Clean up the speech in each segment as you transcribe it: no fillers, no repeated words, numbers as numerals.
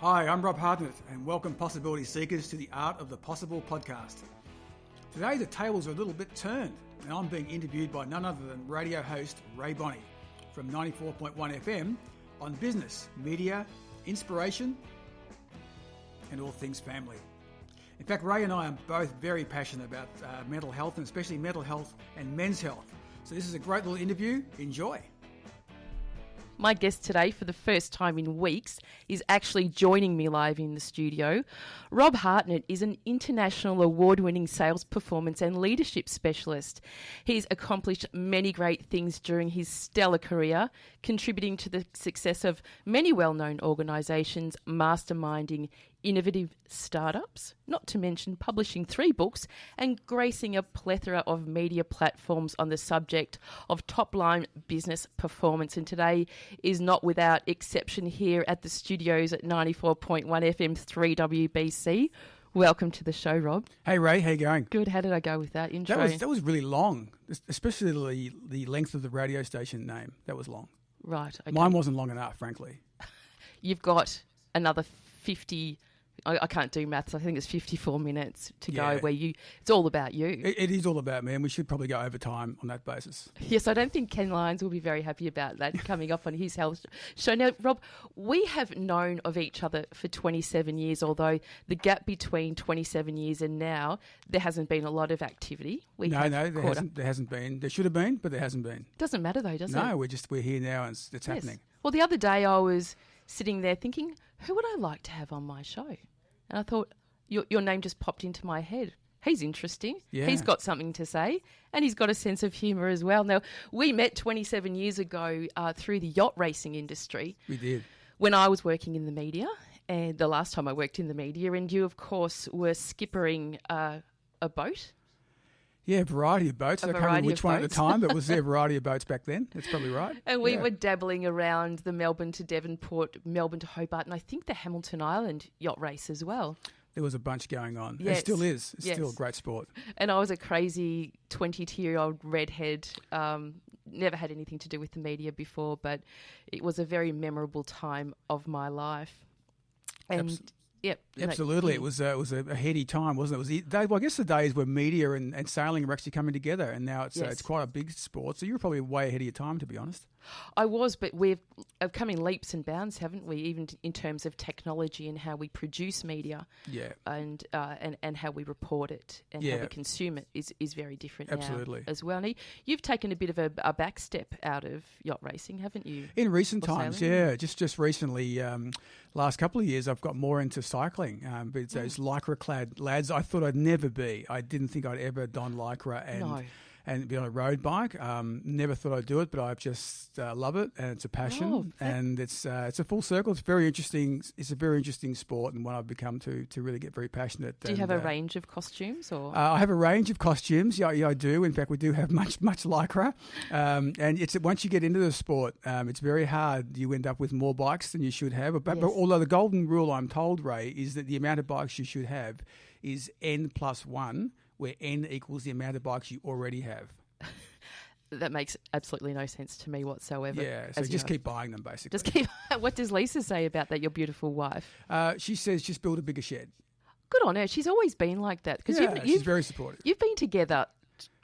Hi, I'm Rob Hartnett, and welcome Possibility Seekers to the Art of the Possible podcast. Today the tables are a little bit turned, and I'm being interviewed by none other than radio host Rae Bonney from 94.1 FM on business, media, inspiration, and all things family. In fact, Rae and I are both very passionate about mental health, and especially mental health and men's health. So this is a great little interview. Enjoy. My guest today, for the first time in weeks, is actually joining me live in the studio. Rob Hartnett is an international award-winning sales performance and leadership specialist. He's accomplished many great things during his stellar career, contributing to the success of many well-known organisations, masterminding innovative startups, not to mention publishing 3 books and gracing a plethora of media platforms on the subject of top-line business performance. And today is not without exception here at the studios at 94.1 FM 3WBC. Welcome to the show, Rob. Hey, Rae, how you going? Good. How did I go with that intro? That was really long, especially the length of the radio station name. That was long. Right. Okay. Mine wasn't long enough, frankly. You've got another 50... I can't do maths. I think it's 54 minutes to go where it's all about you. It is all about me, and we should probably go over time on that basis. Yes, I don't think Ken Lyons will be very happy about that coming up on his health show. Now, Rob, we have known of each other for 27 years, although the gap between 27 years and now, there hasn't been a lot of activity. No, there hasn't been. There should have been, but there hasn't been. Doesn't matter though, does it? No, we're here now and it's happening. Well, the other day I was sitting there thinking, who would I like to have on my show? And I thought, your name just popped into my head. He's interesting. Yeah. He's got something to say, and he's got a sense of humour as well. Now, we met 27 years ago through the yacht racing industry. We did. When I was working in the media, and the last time I worked in the media, and you, of course, were skippering a boat. Yeah, a variety of boats. I can't remember which one at the time, but was there a variety of boats back then? That's probably right. And we were dabbling around the Melbourne to Devonport, Melbourne to Hobart, and I think the Hamilton Island yacht race as well. There was a bunch going on. Yes. It still is. It's still a great sport. And I was a crazy 22-year-old redhead, never had anything to do with the media before, but it was a very memorable time of my life. And yep. Absolutely. It was a heady time, wasn't it? I guess the days where media and sailing were actually coming together, and now it's quite a big sport. So you were probably way ahead of your time, to be honest. I was, but we've come in leaps and bounds, haven't we? Even in terms of technology and how we produce media, and how we report it and how we consume it is very different Absolutely. Now as well. And you've taken a bit of a back step out of yacht racing, haven't you? In recent times, sailing? Just recently, last couple of years, I've got more into cycling. But it's those lycra-clad lads I thought I'd never be. I didn't think I'd ever don lycra and be on a road bike. Never thought I'd do it, but I just love it, and it's a passion, and it's a full circle. It's very interesting. It's a very interesting sport, and one I've become to really get very passionate. Do you have a range of costumes, or? I have a range of costumes. Yeah, I do. In fact, we do have much lycra, and it's once you get into the sport, it's very hard. You end up with more bikes than you should have. But although the golden rule, I'm told, Rae, is that the amount of bikes you should have is N+1. Where N equals the amount of bikes you already have. That makes absolutely no sense to me whatsoever. Yeah, so just keep buying them, basically. What does Lisa say about that, your beautiful wife? She says just build a bigger shed. Good on her. She's always been like that. She's very supportive. You've been together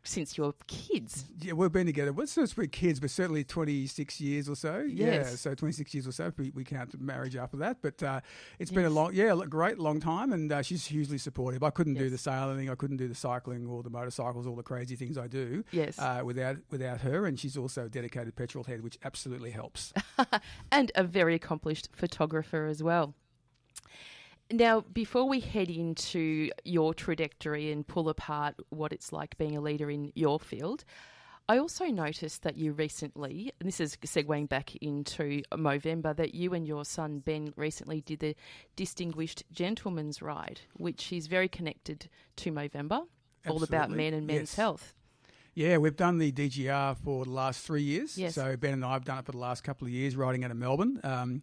since you were kids. Yeah, we've been together. Well, it's not we're kids, but certainly 26 years or so. Yes. Yeah, so 26 years or so. We count marriage after that. But it's been a great long time, and she's hugely supportive. I couldn't do the sailing, I couldn't do the cycling or the motorcycles, all the crazy things I do without her. And she's also a dedicated petrol head, which absolutely helps. And a very accomplished photographer as well. Now, before we head into your trajectory and pull apart what it's like being a leader in your field, I also noticed that you recently, and this is segueing back into Movember, that you and your son Ben recently did the Distinguished Gentleman's Ride, which is very connected to Movember, all about men and men's health. Yeah, we've done the DGR for the last 3 years. Yes. So Ben and I have done it for the last couple of years, riding out of Melbourne.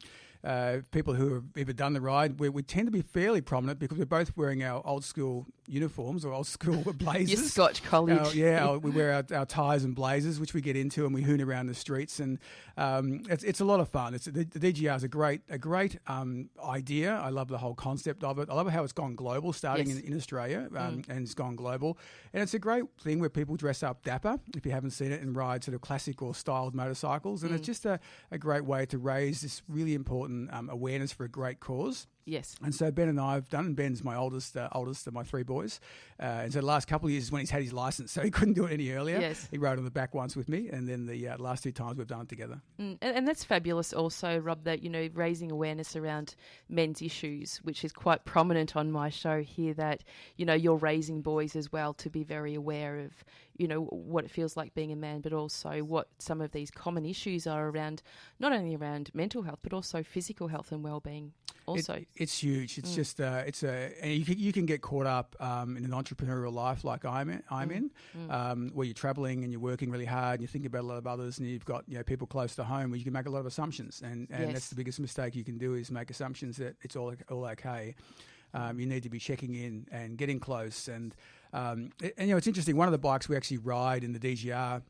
people who have ever done the ride, we tend to be fairly prominent because we're both wearing our old school uniforms or old school blazers. Your Scotch college. We wear our ties and blazers, which we get into, and we hoon around the streets, and it's a lot of fun. The DGR is a great idea. I love the whole concept of it. I love how it's gone global, starting in Australia, and it's gone global. And it's a great thing where people dress up dapper, if you haven't seen it, and ride sort of classic or styled motorcycles. And it's just a great way to raise this really important awareness for a great cause. Yes. And so Ben and I have done, and Ben's my oldest of my three boys. And so the last couple of years is when he's had his license, so he couldn't do it any earlier. Yes. He rode on the back once with me, and then the last two times we've done it together. And that's fabulous also, Rob, that, raising awareness around men's issues, which is quite prominent on my show here, that, you're raising boys as well to be very aware of, what it feels like being a man, but also what some of these common issues are around, not only around mental health, but also physical health and well-being also. It's huge. It's just, and you can get caught up in an entrepreneurial life like I'm in, where you're traveling and you're working really hard and you think about a lot of others, and you've got people close to home where you can make a lot of assumptions, and that's the biggest mistake you can do, is make assumptions that it's all okay. You need to be checking in and getting close, and it's interesting. One of the bikes we actually ride in the DGR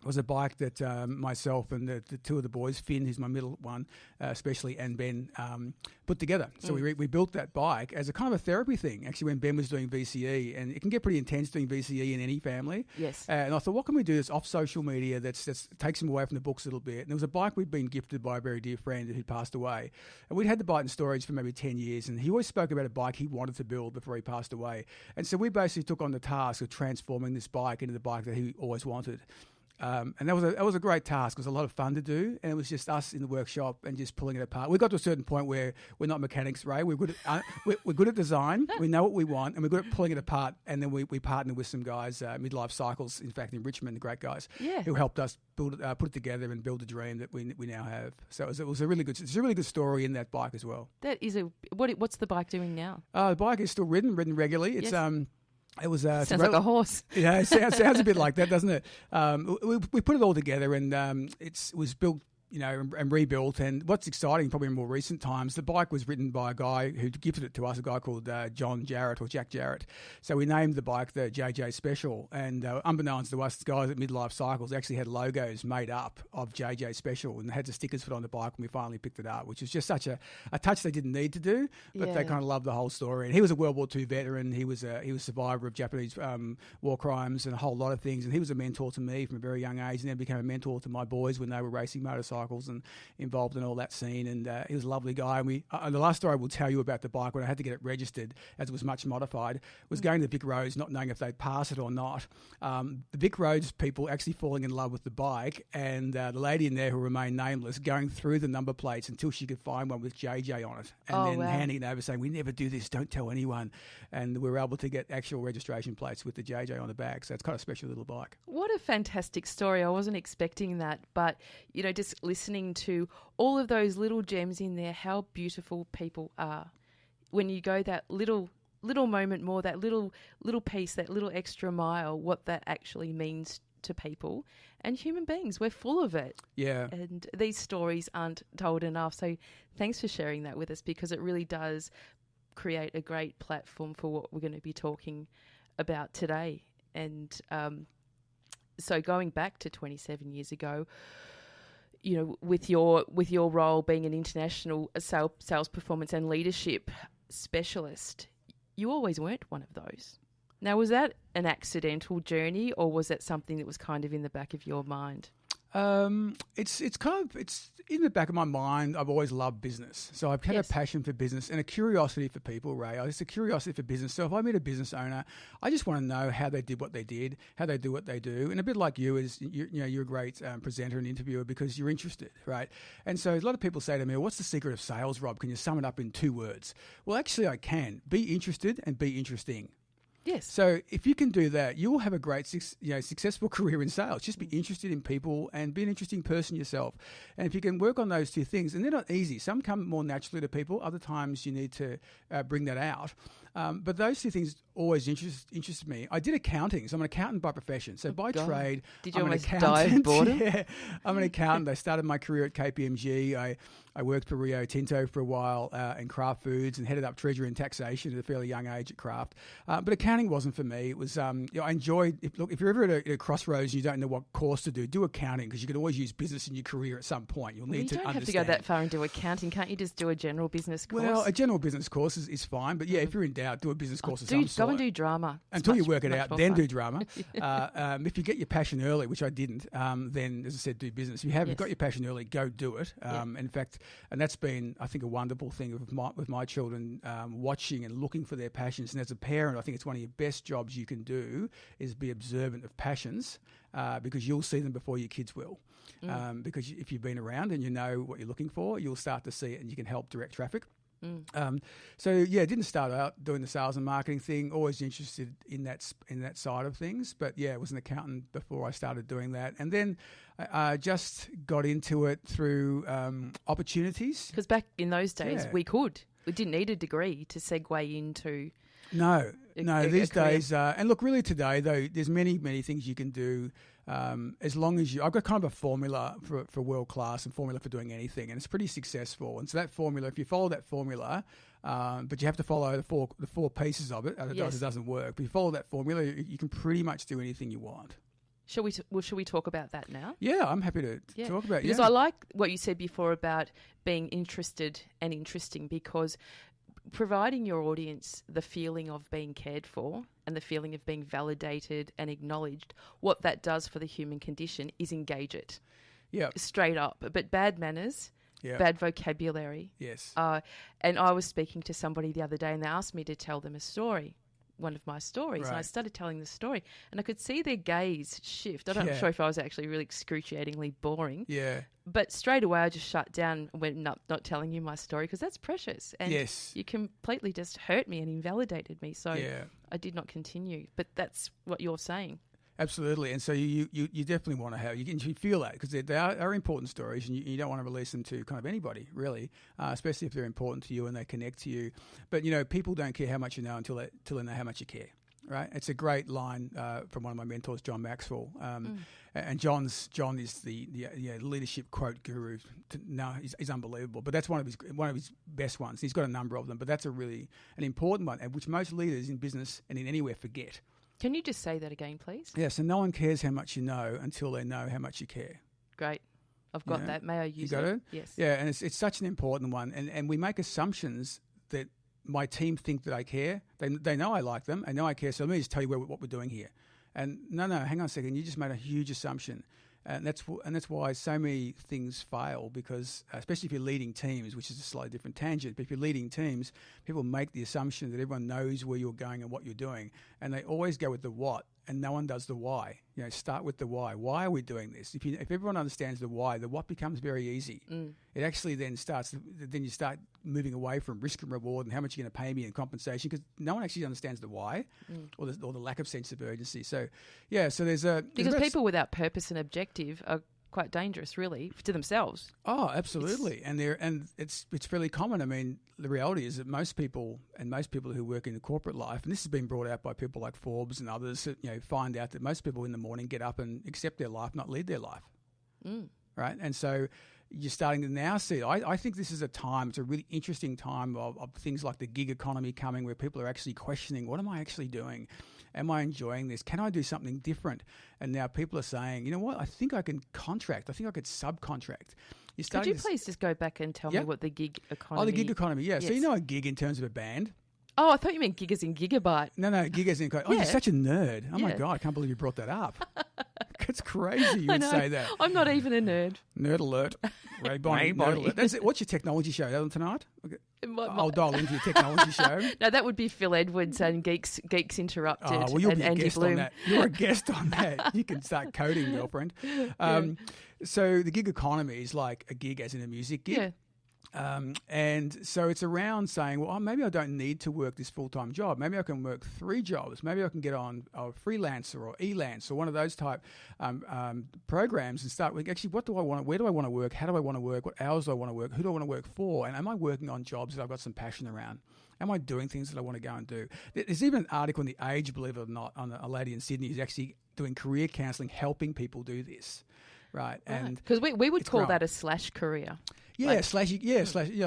was a bike that myself and the two of the boys, Finn, who's my middle one, especially, and Ben, put together. So we built that bike as a kind of a therapy thing, actually, when Ben was doing VCE. And it can get pretty intense doing VCE in any family. Yes. And I thought, what can we do that's off social media that takes him away from the books a little bit? And there was a bike we'd been gifted by a very dear friend who'd passed away. And we'd had the bike in storage for maybe 10 years. And he always spoke about a bike he wanted to build before he passed away. And so we basically took on the task of transforming this bike into the bike that he always wanted. And that was a great task. It was a lot of fun to do, and it was just us in the workshop and just pulling it apart. We got to a certain point where we're not mechanics, Ray. We're good at we're good at design. We know what we want, and we're good at pulling it apart. And then we partnered with some guys, Midlife Cycles, in fact, in Richmond, the great guys, who helped us put it together and build a dream that we now have. So it was a really good story in that bike as well. That is what's the bike doing now? The bike is still ridden regularly. It's It was sounds like a horse. Yeah, it sounds a bit like that, doesn't it? We put it all together, and it was built, and rebuilt. And what's exciting, probably in more recent times, the bike was written by a guy who gifted it to us, a guy called John Jarrett, or Jack Jarrett. So we named the bike the JJ Special. And unbeknownst to us, the guys at Midlife Cycles actually had logos made up of JJ Special, and they had the stickers put on the bike when we finally picked it up, which was just such a touch they didn't need to do, but they kind of loved the whole story. And he was a World War II veteran. He was a survivor of Japanese war crimes and a whole lot of things. And he was a mentor to me from a very young age, and then became a mentor to my boys when they were racing motorcycles and involved in all that scene. And he was a lovely guy. And the last story I will tell you about the bike, when I had to get it registered, as it was much modified, was going to the Vic Roads, not knowing if they'd pass it or not. The Vic Roads people actually falling in love with the bike, and the lady in there, who remained nameless, going through the number plates until she could find one with JJ on it, and handing it over saying, "We never do this, don't tell anyone." And we were able to get actual registration plates with the JJ on the back. So it's kind of a special little bike. What a fantastic story. I wasn't expecting that, but just listening to all of those little gems in there, how beautiful people are. When you go that little moment more, that little piece, that little extra mile, what that actually means to people and human beings. We're full of it. Yeah. And these stories aren't told enough. So thanks for sharing that with us, because it really does create a great platform for what we're going to be talking about today. And so going back to 27 years ago, with your role being an international sales performance and leadership specialist, you always weren't one of those. Now, was that an accidental journey, or was that something that was kind of in the back of your mind? It's in the back of my mind. I've always loved business. So I've had a passion for business and a curiosity for people, Ray. It's a curiosity for business. So if I meet a business owner, I just want to know how they did what they did, how they do what they do. And a bit like you, you're a great presenter and interviewer because you're interested, right? And so a lot of people say to me, what's the secret of sales, Rob? Can you sum it up in 2 words? Well, actually I can. Be interested and be interesting. Yes. So if you can do that, you will have a great, successful career in sales. Just be interested in people and be an interesting person yourself. And if you can work on those 2 things, and they're not easy. Some come more naturally to people. Other times you need to bring that out. But those 2 things always interested me. I did accounting, so I'm an accountant by profession. So by trade, did you I'm an almost accountant. die of boredom? Yeah, I'm an accountant. I started my career at KPMG. I worked for Rio Tinto for a while in Kraft Foods and headed up treasury and taxation at a fairly young age at Kraft. But accounting wasn't for me. It was I enjoyed. If you're ever at a crossroads and you don't know what course to do accounting, because you can always use business in your career at some point. You'll need to understand. You don't have to go that far and do accounting. Can't you just do a general business course? Well, a general business course is fine. But yeah, if you're in doubt, do a business course of some sort. Go and do drama. Until you work it out, then do drama. If you get your passion early, which I didn't, then, as I said, do business. If you haven't got your passion early, go do it. In fact, and that's been, I think, a wonderful thing with my children, watching and looking for their passions. And as a parent, I think it's one of your best jobs you can do is be observant of passions, because you'll see them before your kids will. Because if you've been around and you know what you're looking for, you'll start to see it and you can help direct traffic. Didn't start out doing the sales and marketing thing. Always interested in that side of things, but I was an accountant before I started doing that, and then I just got into it through opportunities. Because back in those days, we didn't need a degree to segue into. No. These days, and look, really today though, there's many things you can do. As long as I've got kind of a formula for world class and formula for doing anything, and it's pretty successful. And so that formula, if you follow that formula, but you have to follow the four pieces of it, otherwise it doesn't work. But if you follow that formula, you can pretty much do anything you want. Shall we talk about that now? Yeah, I'm happy to talk about it. Because I like what you said before about being interested and interesting, because providing your audience the feeling of being cared for and the feeling of being validated and acknowledged, what that does for the human condition is engage it. Yeah. Straight up. But bad manners, bad vocabulary. Yes. And I was speaking to somebody the other day and they asked me to tell them a story, one of my stories. Right. And I started telling the story and I could see their gaze shift. I'm not sure if I was actually really excruciatingly boring. Yeah. But straight away I just shut down and went, not telling you my story, because that's precious. And you completely just hurt me and invalidated me. So I did not continue. But that's what you're saying. Absolutely. And so you definitely want to have, you feel that, because they are important stories, and you don't want to release them to kind of anybody, really, especially if they're important to you and they connect to you. But, people don't care how much you know until they know how much you care. Right, it's a great line from one of my mentors, John Maxwell, and John is the leadership quote guru. He's unbelievable, but that's one of his best ones. He's got a number of them, but that's an important one, which most leaders in business and in anywhere forget. Can you just say that again, please? Yeah, so no one cares how much you know until they know how much you care. Great. I've got that. May I use it? You got it? Yes. Yeah, and it's such an important one, and we make assumptions that my team think that I care. They know I like them. I know I care. So let me just tell you what we're doing here. And no, hang on a second. You just made a huge assumption. And that's why so many things fail, because especially if you're leading teams, which is a slightly different tangent, but if you're leading teams, people make the assumption that everyone knows where you're going and what you're doing. And they always go with the what, and no one does the why. Start with the why. Why are we doing this? If everyone understands the why, the what becomes very easy. It actually then you start moving away from risk and reward and how much you're going to pay me and compensation, because no one actually understands the why or the lack of sense of urgency. So, because people without purpose and objective are quite dangerous, really, to themselves. Oh, absolutely. And it's fairly common. I mean, the reality is that most people who work in the corporate life, and this has been brought out by people like Forbes and others, find out that most people in the morning get up and accept their life, not lead their life. Right? And so you're starting to now see, I think this is a really interesting time of things like the gig economy coming, where people are actually questioning, what am I actually doing? Am I enjoying this? Can I do something different? And now people are saying, you know what, I think I can contract. I think I could subcontract. Could you please just go back and tell me what the gig economy is? Oh, the gig economy, yeah. Yes. So you know a gig in terms of a band? Oh, I thought you meant gig as in gigabyte. No, gig as in... Oh, you're such a nerd. Oh, my God, I can't believe you brought that up. It's crazy you would say that. I'm not even a nerd. Nerd alert. Rae Bonney. Nerd alert. That's it. What's your technology show tonight? Okay. I'll dial into your technology show. No, that would be Phil Edwards and Geeks Interrupted. Oh, well, you'll and be a Andy guest Bloom. on that. You're a guest on that. You can start coding, girlfriend. So the gig economy is like a gig as in a music gig. Yeah. And so it's around saying, well, maybe I don't need to work this full-time job. Maybe I can work 3 jobs. Maybe I can get on a freelancer or Elance or one of those type programs and start with, actually, what do I want? Where do I want to work? How do I want to work? What hours do I want to work? Who do I want to work for? And am I working on jobs that I've got some passion around? Am I doing things that I want to go and do? There's even an article in The Age, believe it or not, on a lady in Sydney who's actually doing career counselling, helping people do this. Right. And because we would call that a slash career. Yeah, like, like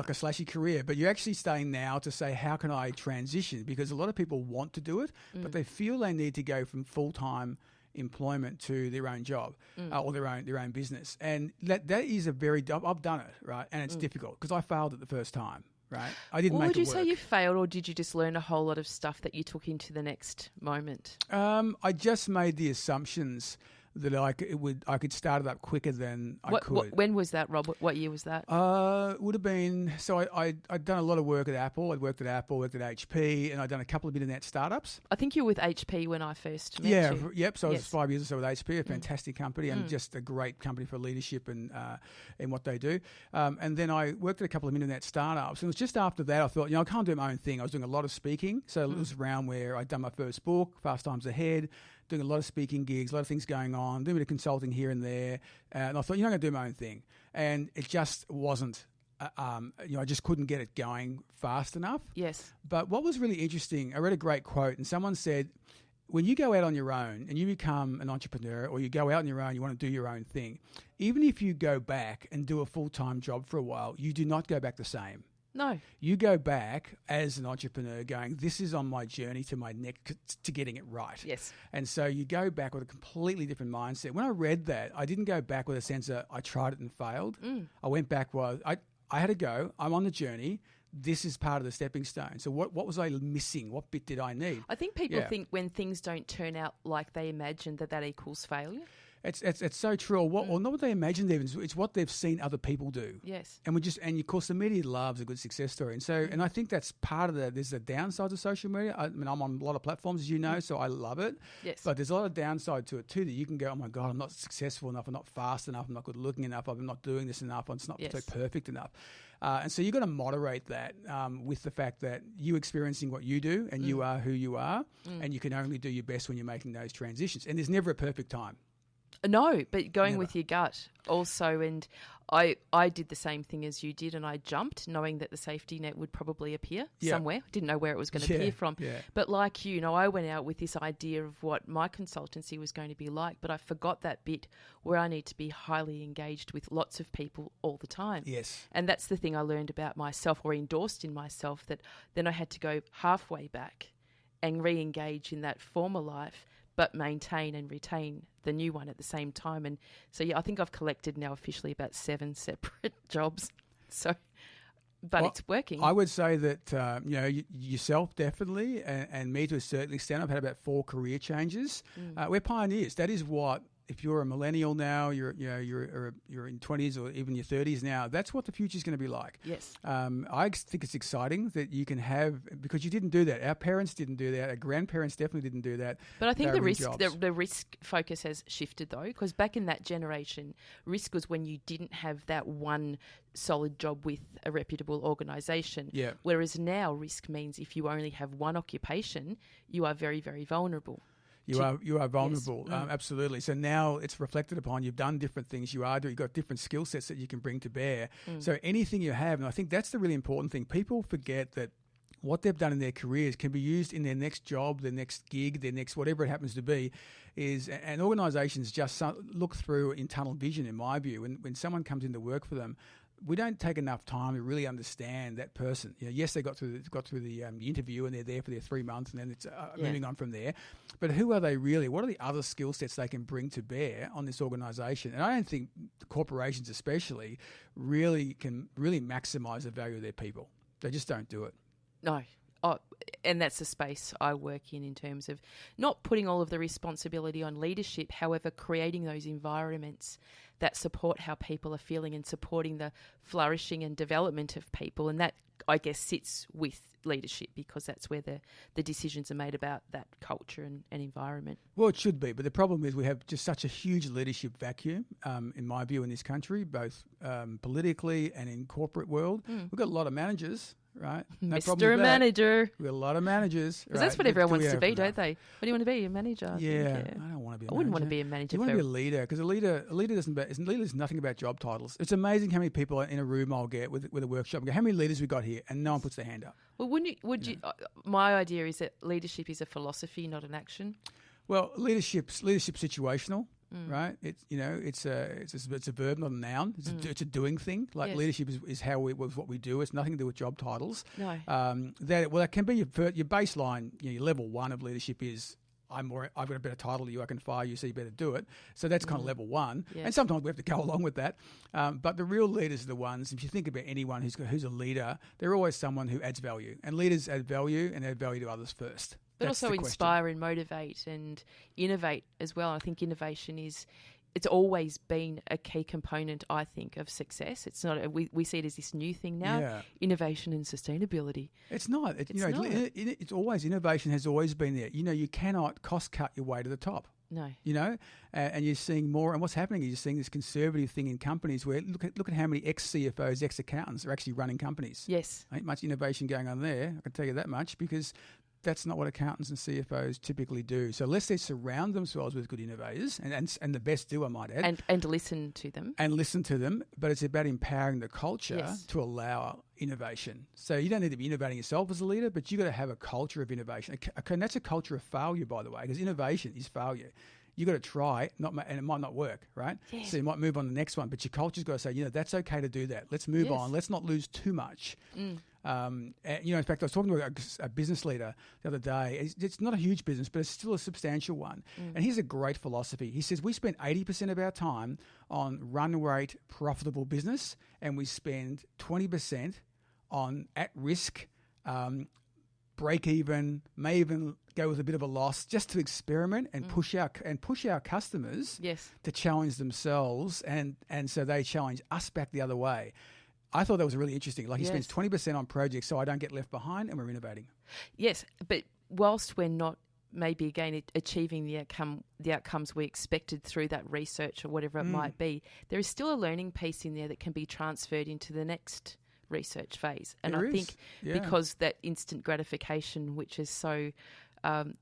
a slashy career. But you're actually starting now to say, how can I transition? Because a lot of people want to do it, but they feel they need to go from full-time employment to their own job or their own business. And that is I've done it, right? And it's difficult because I failed it the first time, right? I didn't make it work. Would you say you failed, or did you just learn a whole lot of stuff that you took into the next moment? I just made the assumptions that I could start it up quicker than I could. When was that, Rob? What year was that? Would have been, so I'd done a lot of work at Apple. I'd worked at Apple, worked at HP, and I'd done a couple of internet startups. I think you were with HP when I first met you. Yep. So I was 5 years or so with HP, a fantastic company and just a great company for leadership and what they do. And then I worked at a couple of internet startups. And it was just after that I thought, I can't do my own thing. I was doing a lot of speaking. So it was around where I'd done my first book, Fast Times Ahead, doing a lot of speaking gigs, a lot of things going on, doing a bit of consulting here and there. And I thought, I'm going to do my own thing. And it just wasn't, I just couldn't get it going fast enough. Yes. But what was really interesting, I read a great quote and someone said, when you go out on your own and you become an entrepreneur or you go out on your own, you want to do your own thing, even if you go back and do a full-time job for a while, you do not go back the same. No. You go back as an entrepreneur going, this is on my journey to my to getting it right. Yes. And so you go back with a completely different mindset. When I read that, I didn't go back with a sense of I tried it and failed. I went back, I had to go. I'm on the journey. This is part of the stepping stone. So what was I missing? What bit did I need? I think people think when things don't turn out like they imagined that equals failure. It's so true. Or not what they imagined even. It's what they've seen other people do. Yes. And of course the media loves a good success story. And so, and I think that's part of there's a downside to social media. I mean, I'm on a lot of platforms, as you know, so I love it. Yes. But there's a lot of downside to it too, that you can go, oh my God, I'm not successful enough. I'm not fast enough. I'm not good looking enough. I'm not doing this enough. It's not so perfect enough. And so you've got to moderate that with the fact that you experiencing what you do and you are who you are, and you can only do your best when you're making those transitions. And there's never a perfect time. No, but going with your gut also. And I did the same thing as you did, and I jumped knowing that the safety net would probably appear somewhere. Didn't know where it was going to appear from. Yeah. But like you, I went out with this idea of what my consultancy was going to be like, but I forgot that bit where I need to be highly engaged with lots of people all the time. Yes. And that's the thing I learned about myself, or endorsed in myself, that then I had to go halfway back and re-engage in that former life, but maintain and retain the new one at the same time. And so, I think I've collected now officially about 7 separate jobs. So, but it's working. I would say that, yourself definitely, and me to a certain extent, I've had about 4 career changes. We're pioneers. That is what, if you're a millennial now, you're in 20s or even your 30s now, that's what the future is going to be like. Yes. I think it's exciting that you can have, because you didn't do that. Our parents didn't do that. Our grandparents definitely didn't do that. But I think the risk focus has shifted though, because back in that generation, risk was when you didn't have that one solid job with a reputable organisation. Yeah. Whereas now risk means if you only have one occupation, you are very, very vulnerable. You are vulnerable, yes. Absolutely. So now it's reflected upon. You've done different things. You've got different skill sets that you can bring to bear. So anything you have, and I think that's the really important thing. People forget that what they've done in their careers can be used in their next job, their next gig, their next whatever it happens to be. And organisations just look through in tunnel vision, in my view. When someone comes in to work for them, we don't take enough time to really understand that person. Yes, they got through the interview and they're there for their 3 months, and then it's moving on from there. But who are they really? What are the other skill sets they can bring to bear on this organisation? And I don't think corporations, especially, really can maximise the value of their people. They just don't do it. No. Oh, and that's the space I work in terms of not putting all of the responsibility on leadership, however, creating those environments that support how people are feeling and supporting the flourishing and development of people. And that, I guess, sits with leadership, because that's where the decisions are made about that culture and environment. Well, it should be. But the problem is we have just such a huge leadership vacuum, in my view, in this country, both politically and in corporate world. We've got a lot of managers. Right, no Mr. Manager. We've got a lot of managers. Because that's what everyone wants to be, don't they? What do you want to be? A manager? Yeah, I don't want to be. I wouldn't want to be a manager. You want to be a leader, because a leader is nothing about job titles. It's amazing how many people in a room I'll get with a workshop and go, how many leaders we got here, and no one puts their hand up. Well, would you? My idea is that leadership is a philosophy, not an action. Well, leadership's situational. right? It's it's a verb, not a noun. It's a doing thing. Like leadership is how what we do. It's nothing to do with job titles. No. That can be your baseline. Your level one of leadership is I've got a better title than you. I can fire you, so you better do it. So that's kind of level one. Yeah. And sometimes we have to go along with that. But the real leaders are the ones. If you think about anyone who's a leader, they're always someone who adds value. And leaders add value and add value to others first. But also inspire and motivate and innovate as well. I think innovation it's always been a key component, I think, of success. It's not we see it as this new thing now. Innovation and sustainability. It's not. It's always innovation has always been there. You cannot cost cut your way to the top. No. And you're seeing more. And what's happening is you're seeing this conservative thing in companies where look at how many ex-CFOs, ex-accountants are actually running companies. Yes. Ain't much innovation going on there. I can tell you that much because that's not what accountants and CFOs typically do. So unless they surround themselves with good innovators, and the best do, I might add. And listen to them. And listen to them. But it's about empowering the culture to allow innovation. So you don't need to be innovating yourself as a leader, but you've got to have a culture of innovation. And that's a culture of failure, by the way, because innovation is failure. You've got to try, and it might not work, right? Yes. So you might move on to the next one, but your culture's got to say, that's okay to do that. Let's move on. Let's not lose too much. In fact, I was talking to a business leader the other day. It's not a huge business, but it's still a substantial one. And here's a great philosophy. He says, we spend 80% of our time on run rate profitable business, and we spend 20% on at-risk, break even, may even go with a bit of a loss just to experiment and push our customers to challenge themselves, and so they challenge us back the other way. I thought that was really interesting. Like he spends 20% on projects so I don't get left behind, and we're innovating. Yes, but whilst we're not maybe again achieving the outcomes we expected through that research or whatever it might be, there is still a learning piece in there that can be transferred into the next research phase. And I think because that instant gratification, which is so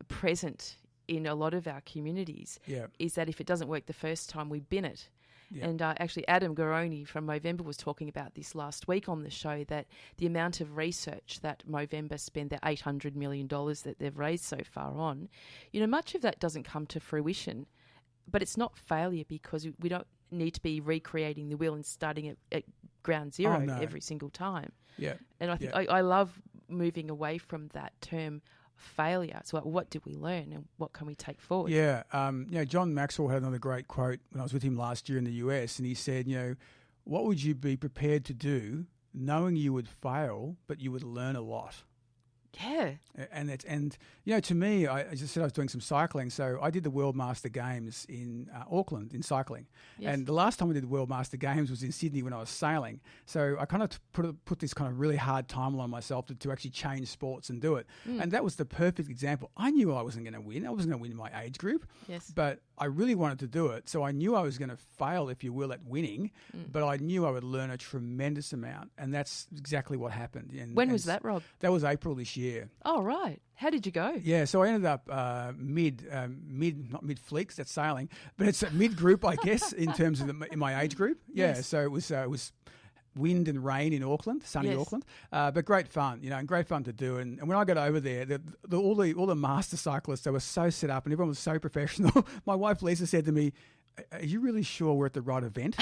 present in a lot of our communities, is that if it doesn't work the first time, we bin it. Yeah. And actually Adam Garoni from Movember was talking about this last week on the show, that the amount of research that Movember spend, the $800 million that they've raised so far on, much of that doesn't come to fruition. But it's not failure, because we don't need to be recreating the wheel and starting at ground zero every single time. Yeah. And I think I love moving away from that term failure. It's like, what did we learn and what can we take forward? Yeah. John Maxwell had another great quote when I was with him last year in the US, and he said, what would you be prepared to do knowing you would fail, but you would learn a lot? Yeah. And to me, I just said I was doing some cycling. So I did the World Master Games in Auckland in cycling. Yes. And the last time we did the World Master Games was in Sydney when I was sailing. So I kind of put this kind of really hard timeline on myself to actually change sports and do it. And that was the perfect example. I knew I wasn't going to win. I wasn't going to win in my age group. Yes. But I really wanted to do it. So I knew I was going to fail, if you will, at winning. But I knew I would learn a tremendous amount. And that's exactly what happened. When was that, Rob? That was April this year. Oh, right. How did you go? Yeah, so I ended up not mid-fleet, 'cause that's sailing, but it's mid-group, I guess, in terms of in my age group. Yeah, yes. So it was wind and rain in Auckland, sunny Auckland, but great fun, and great fun to do. And when I got over there, all the master cyclists, they were so set up and everyone was so professional. My wife Lisa said to me, "Are you really sure we're at the right event?"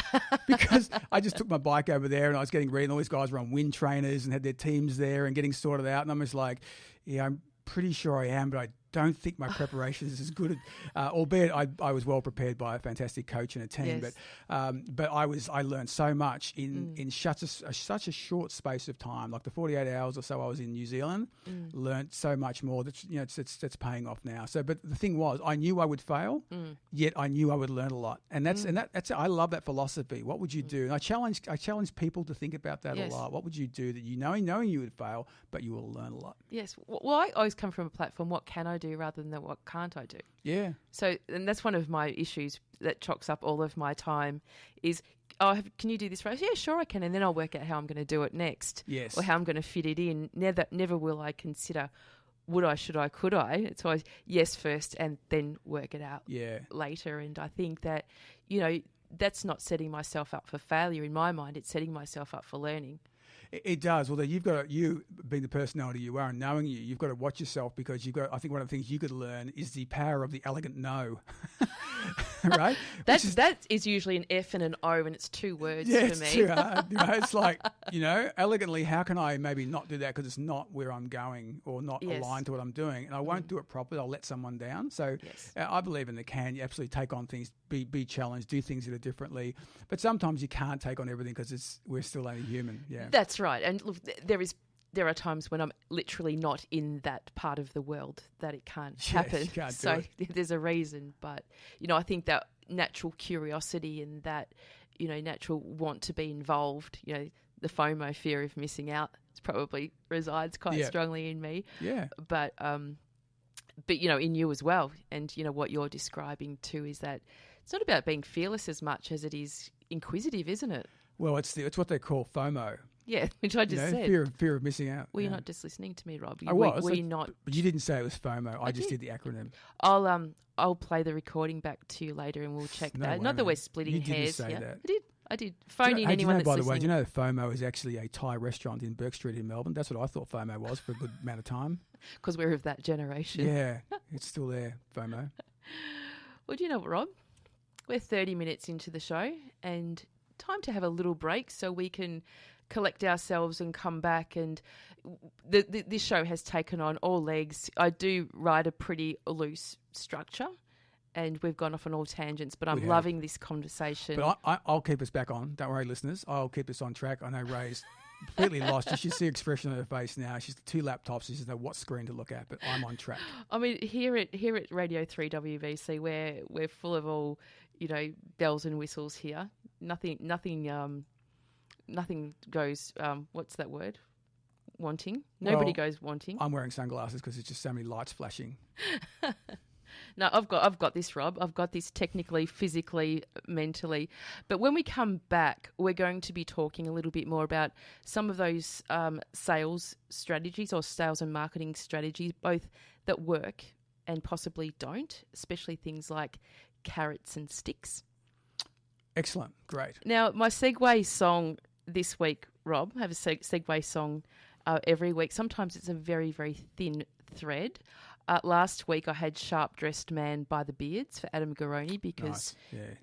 Because I just took my bike over there and I was getting ready, and all these guys were on wind trainers and had their teams there and getting sorted out. And I'm just like, yeah, I'm pretty sure I am, but I don't think my preparation is as good, albeit I was well prepared by a fantastic coach and a team. Yes. But I learned so much in such a short space of time, like the 48 hours or so I was in New Zealand. Learned so much more. That's paying off now. So, but the thing was, I knew I would fail, yet I knew I would learn a lot. And that's I love that philosophy. What would you do? And I challenge people to think about that a lot. What would you do that knowing you would fail, but you will learn a lot? Yes. Well, I always come from a platform, what can I do rather than what can't I do? Yeah. So, and that's one of my issues that chocks up all of my time is, can you do this race? Yeah, sure I can. And then I'll work out how I'm going to do it next. Yes. Or how I'm going to fit it in. Never will I consider, would I, should I, could I? It's always yes first and then work it out later. And I think that, that's not setting myself up for failure in my mind. It's setting myself up for learning. It does. Although you being the personality you are and knowing you've got to watch yourself, because I think one of the things you could learn is the power of the elegant no. right? That is usually an F and an O, and it's 2 words for me. It's too hard. It's like, elegantly, how can I maybe not do that because it's not where I'm going or not aligned to what I'm doing, and I won't do it properly. I'll let someone down. So I believe in the can. You absolutely take on things, be challenged, do things that are differently. But sometimes you can't take on everything because we're still only human. Yeah, that's right. And look, there are times when I'm literally not in that part of the world that it can't happen. You can't so do it. There's a reason. But, I think that natural curiosity and that, natural want to be involved, the FOMO, fear of missing out, probably resides quite strongly in me. Yeah. But in you as well. And, what you're describing too is that it's not about being fearless as much as it is inquisitive, isn't it? Well, it's what they call FOMO. Yeah, which I just said. Fear of missing out. Well, you're not just listening to me, Rob. I was. Were you not? But you didn't say it was FOMO. I just did the acronym. I'll play the recording back to you later, and we'll check that. Not that we're splitting hairs. You didn't say that. I did. Phone in anyone that's listening. By the way, do you know FOMO is actually a Thai restaurant in Burke Street in Melbourne? That's what I thought FOMO was for a good amount of time. Because we're of that generation. Yeah, it's still there, FOMO. Well, do you know what, Rob? We're 30 minutes into the show, and time to have a little break so we can collect ourselves and come back. And this show has taken on all legs. I do write a pretty loose structure, and we've gone off on all tangents, but I'm loving this conversation. But I'll keep us back on. Don't worry, listeners. I'll keep us on track. I know Rae's completely lost. You should see the expression on her face now. She's 2 laptops. She doesn't know what screen to look at, but I'm on track. I mean, here at Radio 3 WVC, we're full of all, bells and whistles here. Nothing goes, what's that word? Wanting. Nobody goes wanting. I'm wearing sunglasses because there's just so many lights flashing. No, I've got this, Rob. I've got this technically, physically, mentally. But when we come back, we're going to be talking a little bit more about some of those sales strategies or sales and marketing strategies, both that work and possibly don't, especially things like carrots and sticks. Excellent. Great. Now, my segue song this week, Rob, I have a segue song every week. Sometimes it's a very, very thin thread. Last week I had Sharp Dressed Man by the Beards for Adam Garoni because,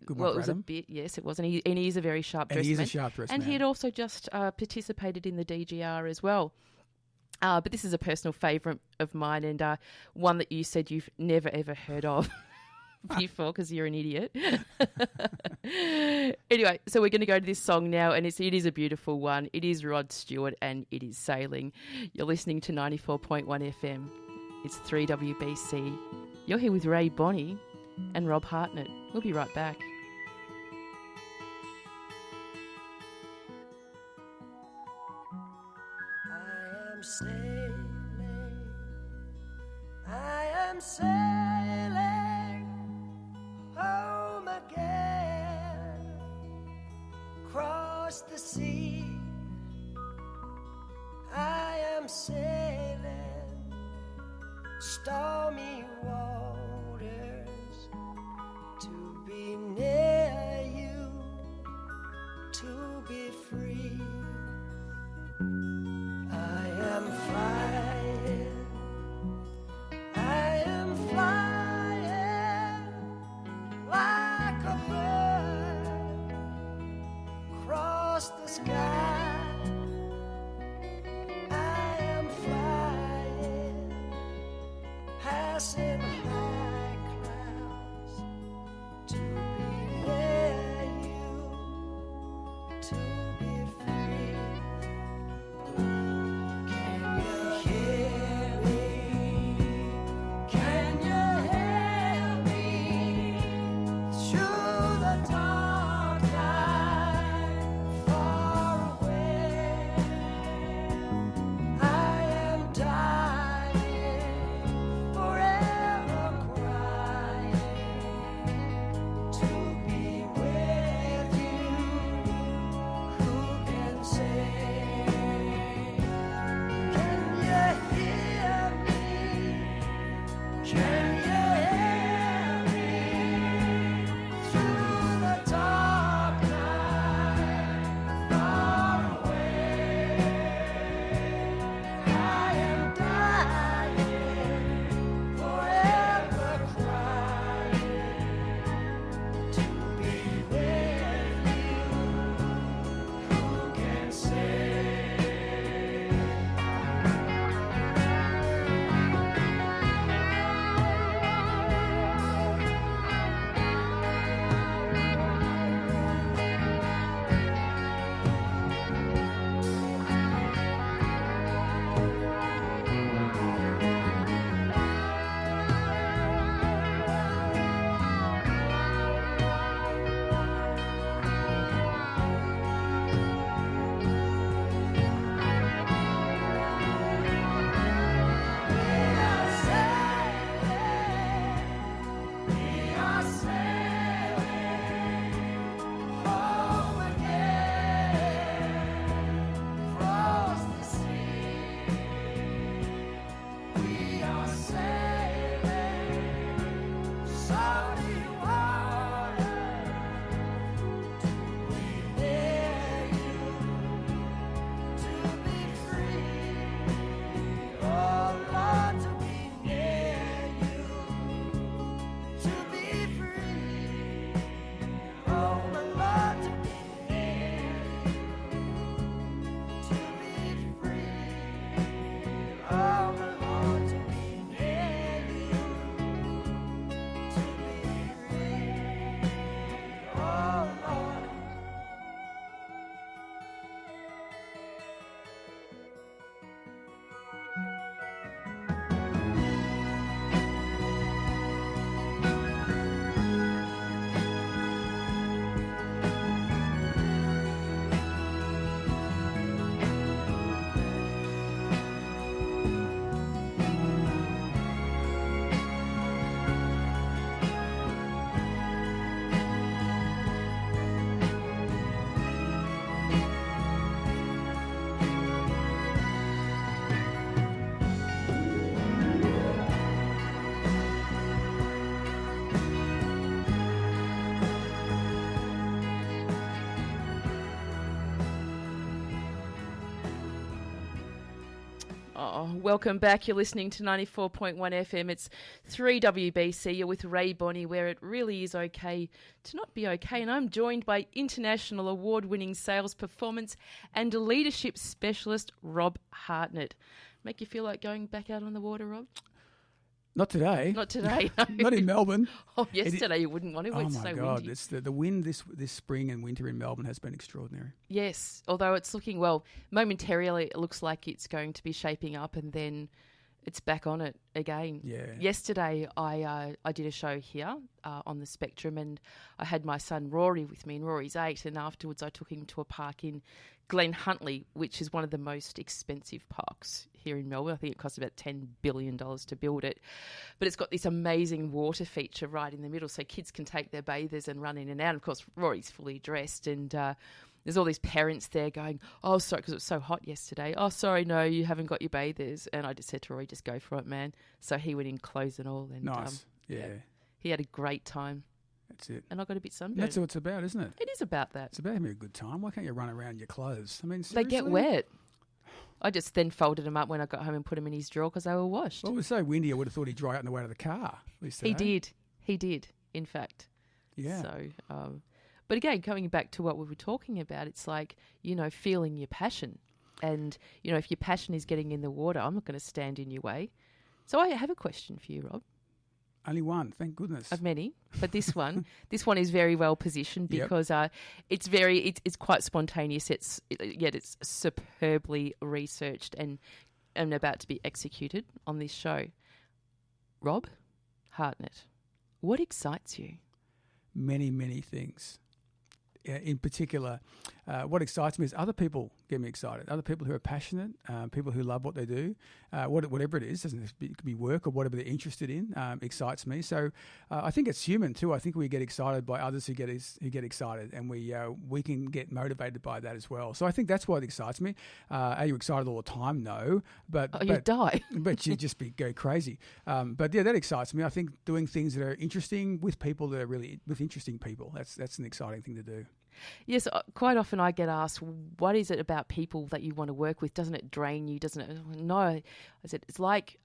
good it was Adam. Yes, it was. And he is a very sharp dressed man. And he is a sharp dressed man. And he had also just participated in the DGR as well. But this is a personal favourite of mine and one that you said you've never, ever heard of before because you're an idiot. Anyway, so we're going to go to this song now, and it is a beautiful one. It is Rod Stewart and it is Sailing. You're listening to 94.1 FM. It's 3WBC. You're here with Rae Bonney and Rob Hartnett. We'll be right back. I am sailing. I am sailing home again. Across the sea. I am sailing. Stormy waters to be near you, to be free. I am flying, I am flying like a bird across the sky. Passing high clouds to be near you, to be free. Can you hear me? Can you hear me? Through the dark night, far away. I am dying forevermore. Oh, welcome back. You're listening to 94.1 FM. It's 3WBC. You're with Rae Bonney, where it really is okay to not be okay. And I'm joined by international award-winning sales performance and leadership specialist, Rob Hartnett. Make you feel like going back out on the water, Rob? Not today. Not today. No. Not in Melbourne. Oh, yesterday you wouldn't want to. Oh It's my so God! windy. It's the wind this spring and winter in Melbourne has been extraordinary. Yes, although it's looking, well, momentarily it looks like it's going to be shaping up and then it's back on it again. Yeah. Yesterday I did a show here on the Spectrum, and I had my son Rory with me, and Rory's 8, and afterwards I took him to a park in Glen Huntly, which is one of the most expensive parks here in Melbourne. I think it cost about $10 billion to build it. But it's got this amazing water feature right in the middle, so kids can take their bathers and run in and out. Of course, Rory's fully dressed, and there's all these parents there going, oh, sorry, because it was so hot yesterday. Oh, sorry, no, you haven't got your bathers. And I just said to Rory, just go for it, man. So he went in clothes and all. And, Nice. Yeah. he had a great time. That's it. And I got a bit sunburned. That's what it's about, isn't it? It is about that. It's about having a good time. Why can't you run around in your clothes? I mean, They get seriously? wet. I just then folded them up when I got home and put them in his drawer because they were washed. Well, it was so windy, I would have thought he'd dry out on the way to the car. At least He today. did. He did, in fact. Yeah. So, but again, coming back to what we were talking about, it's like, feeling your passion. And, if your passion is getting in the water, I'm not going to stand in your way. So I have a question for you, Rob. Only one, thank goodness. Of many, but this one is very well positioned Yep. because it's quite spontaneous. Yet it's superbly researched and about to be executed on this show. Rob Hartnett, what excites you? Many, many things. In particular, what excites me is other people get me excited. Other people who are passionate, people who love what they do, whatever it is, it could be work or whatever they're interested in, excites me. So I think it's human too. I think we get excited by others who get excited, and we can get motivated by that as well. So I think that's what excites me. Are you excited all the time? No, but You'd die. but you just go crazy. But yeah, that excites me. I think doing things that are interesting with people that are really with interesting people. That's an exciting thing to do. Yes, quite often I get asked, what is it about people that you want to work with? Doesn't it drain you? Doesn't it? No. I said, it's like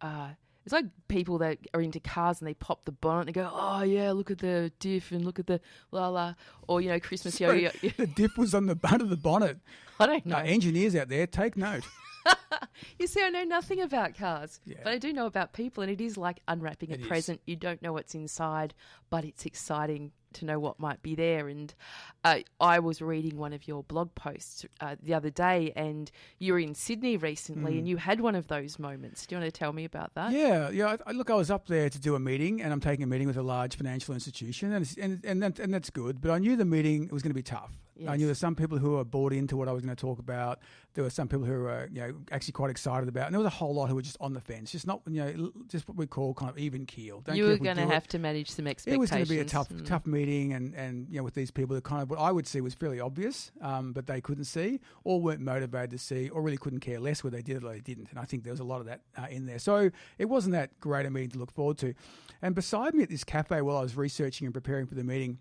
people that are into cars and they pop the bonnet and they go, oh, yeah, look at the diff and look at the la. Or, Christmas Sorry, the diff was on the under the bonnet. I don't know. Engineers out there, take note. You see, I know nothing about cars, Yeah. but I do know about people, and it is like unwrapping a It is. present. You don't know what's inside, but it's exciting to know what might be there. And I was reading one of your blog posts the other day, and you were in Sydney recently, and you had one of those moments. Do you want to tell me about that? Yeah. Look, I was up there to do a meeting, and I'm taking a meeting with a large financial institution, and that's good. But I knew the meeting was going to be tough. Yes. I knew there's some people who were bought into what I was going to talk about. There were some people who were, actually quite excited about, and there was a whole lot who were just on the fence, just not, just what we call kind of even keel. Don't You care were if we going to do it. have to manage some expectations. It was going to be a tough meeting, and with these people that kind of what I would see was fairly obvious, but they couldn't see, or weren't motivated to see, or really couldn't care less whether they did it or they didn't. And I think there was a lot of that in there. So it wasn't that great a meeting to look forward to. And beside me at this cafe, while I was researching and preparing for the meeting,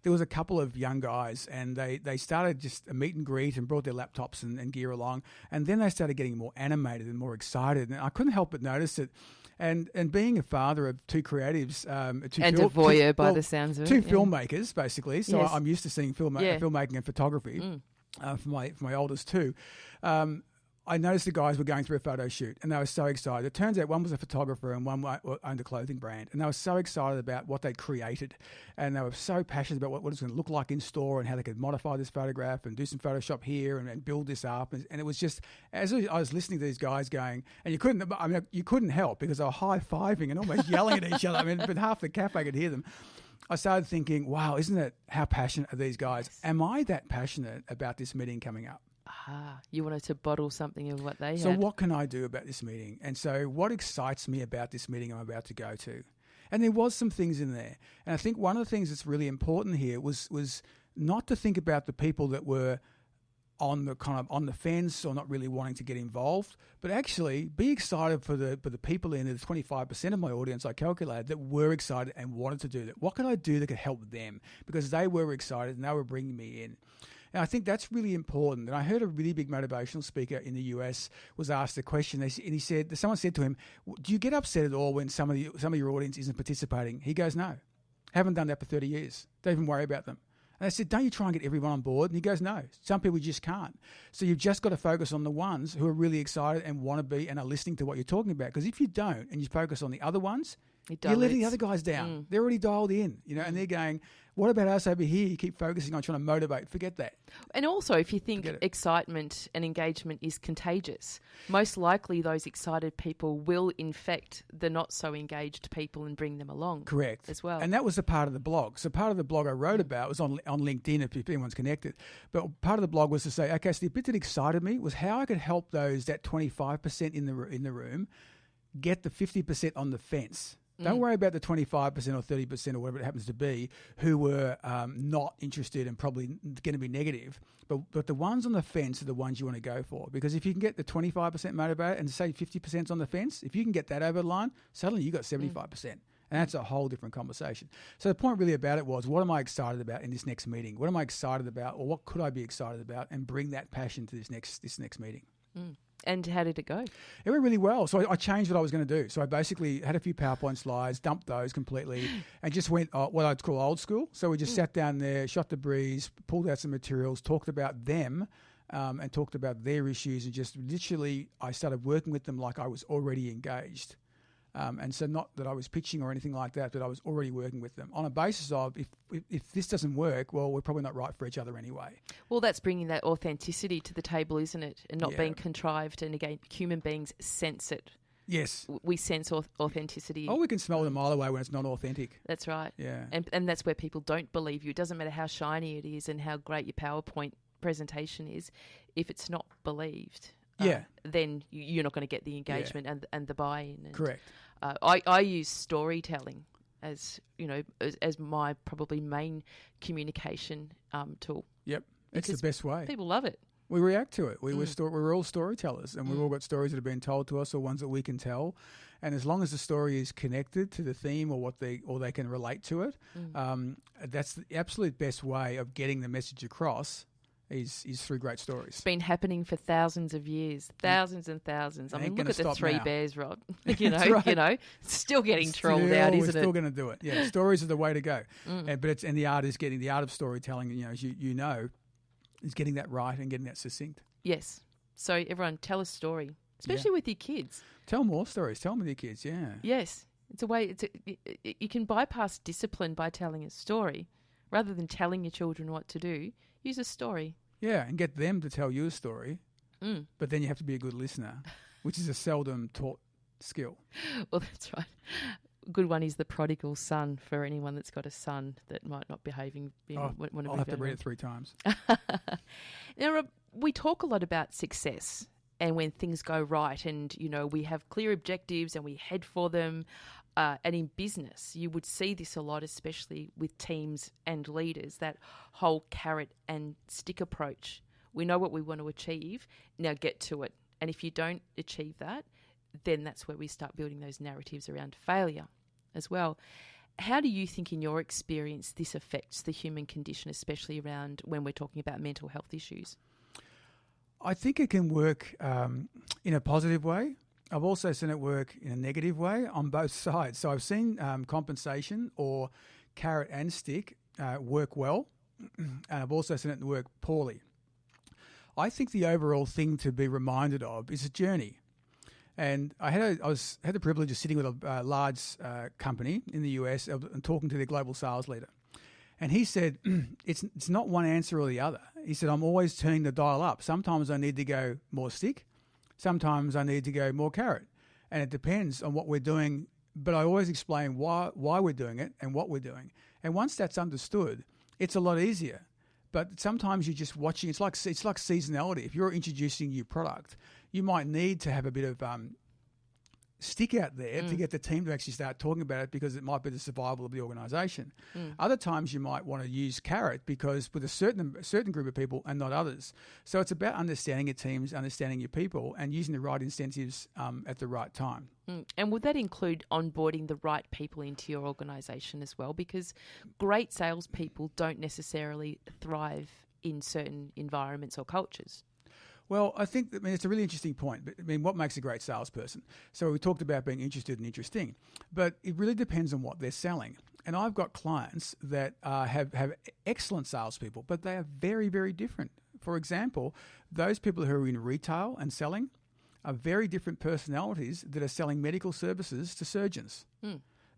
there was a couple of young guys, and they started just a meet and greet and brought their laptops and gear along, and then they started getting more animated and more excited, and I couldn't help but notice it. And being a father of two creatives, And a voyeur by the sounds of it. two yeah. filmmakers basically. So Yes. I'm used to seeing filmmaking and photography for my oldest two. I noticed the guys were going through a photo shoot, and they were so excited. It turns out one was a photographer and one owned a clothing brand, and they were so excited about what they'd created, and they were so passionate about what it was going to look like in store and how they could modify this photograph and do some Photoshop here and build this up. And it was just, as I was listening to these guys going, and you couldn't help because they were high-fiving and almost yelling at each other. I mean, but half the cafe could hear them. I started thinking, wow, isn't it how passionate are these guys? Am I that passionate about this meeting coming up? You wanted to bottle something of what they So had. what can I do about this meeting? And so what excites me about this meeting I'm about to go to? And there was some things in there. And I think one of the things that's really important here was not to think about the people that were on the fence or not really wanting to get involved, but actually be excited for the people in the 25% of my audience I calculated that were excited and wanted to do that. What could I do that could help them? Because they were excited and they were bringing me in. And I think that's really important. And I heard a really big motivational speaker in the US was asked a question, and he said, someone said to him, "Do you get upset at all when some of your audience isn't participating?" He goes, "No, haven't done that for 30 years. Don't even worry about them." And I said, "Don't you try and get everyone on board?" And he goes, "No, some people just can't. So you've just got to focus on the ones who are really excited and want to be and are listening to what you're talking about. Because if you don't and you focus on the other ones, you're letting the other guys down. They're already dialed in, and they're going, what about us over here? You keep focusing on trying to motivate. Forget that." And also, if you think excitement and engagement is contagious, most likely those excited people will infect the not so engaged people and bring them along. Correct. As well. And that was a part of the blog. So part of the blog I wrote about was on LinkedIn if anyone's connected. But part of the blog was to say, okay, so the bit that excited me was how I could help that 25% in the room get the 50% on the fence. Don't worry about the 25% or 30% or whatever it happens to be who were not interested and probably going to be negative. But the ones on the fence are the ones you want to go for. Because if you can get the 25% motivated and say 50% on the fence, if you can get that over the line, suddenly you got 75%. And that's a whole different conversation. So the point really about it was, what am I excited about in this next meeting? What am I excited about, or what could I be excited about, and bring that passion to this next meeting. And how did it go? It went really well. So I changed what I was going to do. So I basically had a few PowerPoint slides, dumped those completely, and just went what I'd call old school. So we just sat down there, shot the breeze, pulled out some materials, talked about them, and talked about their issues, and just literally I started working with them like I was already engaged. And so not that I was pitching or anything like that, but I was already working with them on a basis of if this doesn't work, well, we're probably not right for each other anyway. Well, that's bringing that authenticity to the table, isn't it? And not being contrived. And again, human beings sense it. Yes. We sense authenticity. Oh, we can smell it a mile away when it's not authentic. That's right. Yeah. And that's where people don't believe you. It doesn't matter how shiny it is and how great your PowerPoint presentation is. If it's not believed, then you're not going to get the engagement and the buy-in. And, correct. I use storytelling as my probably main communication tool. Yep, it's the best way. People love it. We react to it. We're all storytellers, and we've all got stories that have been told to us, or ones that we can tell. And as long as the story is connected to the theme, or they can relate to it, that's the absolute best way of getting the message across. Is through great stories. It's been happening for thousands of years, thousands and thousands. I mean, look at the Three Bears, Rob. Right. Still getting trolled out, isn't it? We're still going to do it. Yeah, stories are the way to go. But the art is getting the art of storytelling. As is getting that right and getting that succinct. Yes. So everyone, tell a story, especially with your kids. Tell more stories. Tell them with your kids. Yeah. Yes, it's a way. You can bypass discipline by telling a story, rather than telling your children what to do. Use a story. Yeah, and get them to tell you a story. But then you have to be a good listener, which is a seldom taught skill. Well, that's right. A good one is the prodigal son, for anyone that's got a son that might not behaving. I'll have to read it 3 times. Now, Rob, we talk a lot about success and when things go right, and we have clear objectives and we head for them. And in business, you would see this a lot, especially with teams and leaders, that whole carrot and stick approach. We know what we want to achieve, now get to it. And if you don't achieve that, then that's where we start building those narratives around failure as well. How do you think, in your experience, this affects the human condition, especially around when we're talking about mental health issues? I think it can work in a positive way. I've also seen it work in a negative way on both sides. So I've seen compensation, or carrot and stick, work well, and I've also seen it work poorly. I think the overall thing to be reminded of is a journey. And I had the privilege of sitting with a large company in the US and talking to their global sales leader. And he said, it's not one answer or the other. He said, I'm always turning the dial up. Sometimes I need to go more stick. Sometimes I need to go more carrot. And it depends on what we're doing. But I always explain why we're doing it and what we're doing. And once that's understood, it's a lot easier. But sometimes you're just watching. It's like seasonality. If you're introducing a new product, you might need to have a bit of stick out there to get the team to actually start talking about it, because it might be the survival of the organisation. Other times you might want to use carrot because with a certain group of people and not others. So it's about understanding your teams, understanding your people, and using the right incentives at the right time. And would that include onboarding the right people into your organisation as well? Because great salespeople don't necessarily thrive in certain environments or cultures. Well, I think, it's a really interesting point. But, what makes a great salesperson? So we talked about being interested and interesting, but it really depends on what they're selling. And I've got clients that have excellent salespeople, but they are very, very different. For example, those people who are in retail and selling are very different personalities that are selling medical services to surgeons.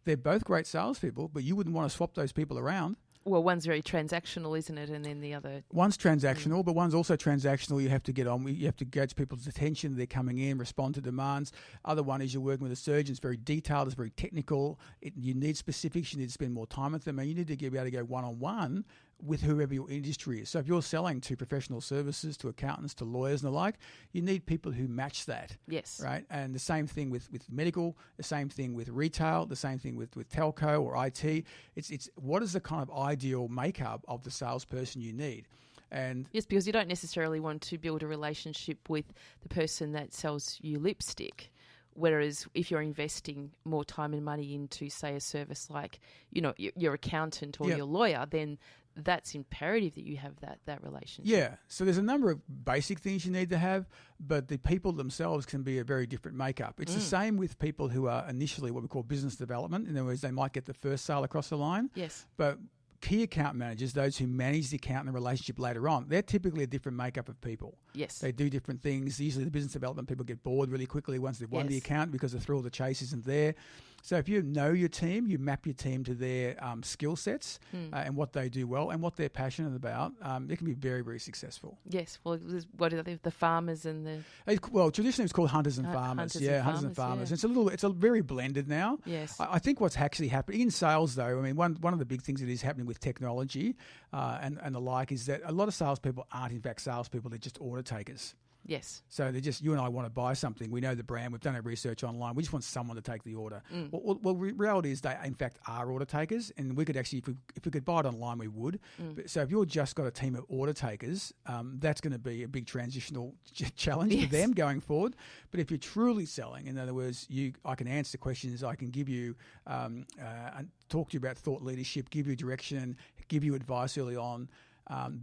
They're both great salespeople, but you wouldn't want to swap those people around. Well, one's very transactional, isn't it? And then the other... One's transactional, but one's also transactional. You have to get on. You have to gauge people's attention. They're coming in, respond to demands. Other one is you're working with a surgeon. It's very detailed. It's very technical. You need specifics. You need to spend more time with them. And you need to be able to go one-on-one with whoever your industry is. So if you're selling to professional services, to accountants, to lawyers and the like, you need people who match that. Yes. Right? And the same thing with medical, the same thing with retail, the same thing with telco or IT. It's what is the kind of ideal makeup of the salesperson you need? And yes, because you don't necessarily want to build a relationship with the person that sells you lipstick. Whereas if you're investing more time and money into, say, a service like, your accountant or your lawyer, then that's imperative that you have that relationship. Yeah. So there's a number of basic things you need to have, but the people themselves can be a very different makeup. It's the same with people who are initially what we call business development. In other words, they might get the first sale across the line. Yes. But key account managers, those who manage the account and the relationship later on, they're typically a different makeup of people. Yes. They do different things. Usually the business development people get bored really quickly once they've won the account because the thrill of the chase isn't there. So if you know your team, you map your team to their skill sets and what they do well and what they're passionate about, it can be very, very successful. Yes. Well, what are the farmers and the... Well, traditionally it's called hunters and farmers. Hunters and farmers. Yeah. It's a very blended now. Yes. I think what's actually happening in sales, though, one of the big things that is happening with technology and the like is that a lot of salespeople aren't in fact salespeople; they're just order takers. Yes. So they're just, you and I want to buy something. We know the brand. We've done our research online. We just want someone to take the order. Well, reality is they, in fact, are order takers. And we could actually, if we could buy it online, we would. But, so if you've just got a team of order takers, that's going to be a big transitional challenge for them going forward. But if you're truly selling, in other words, I can answer questions. I can give you, talk to you about thought leadership, give you direction, give you advice early on.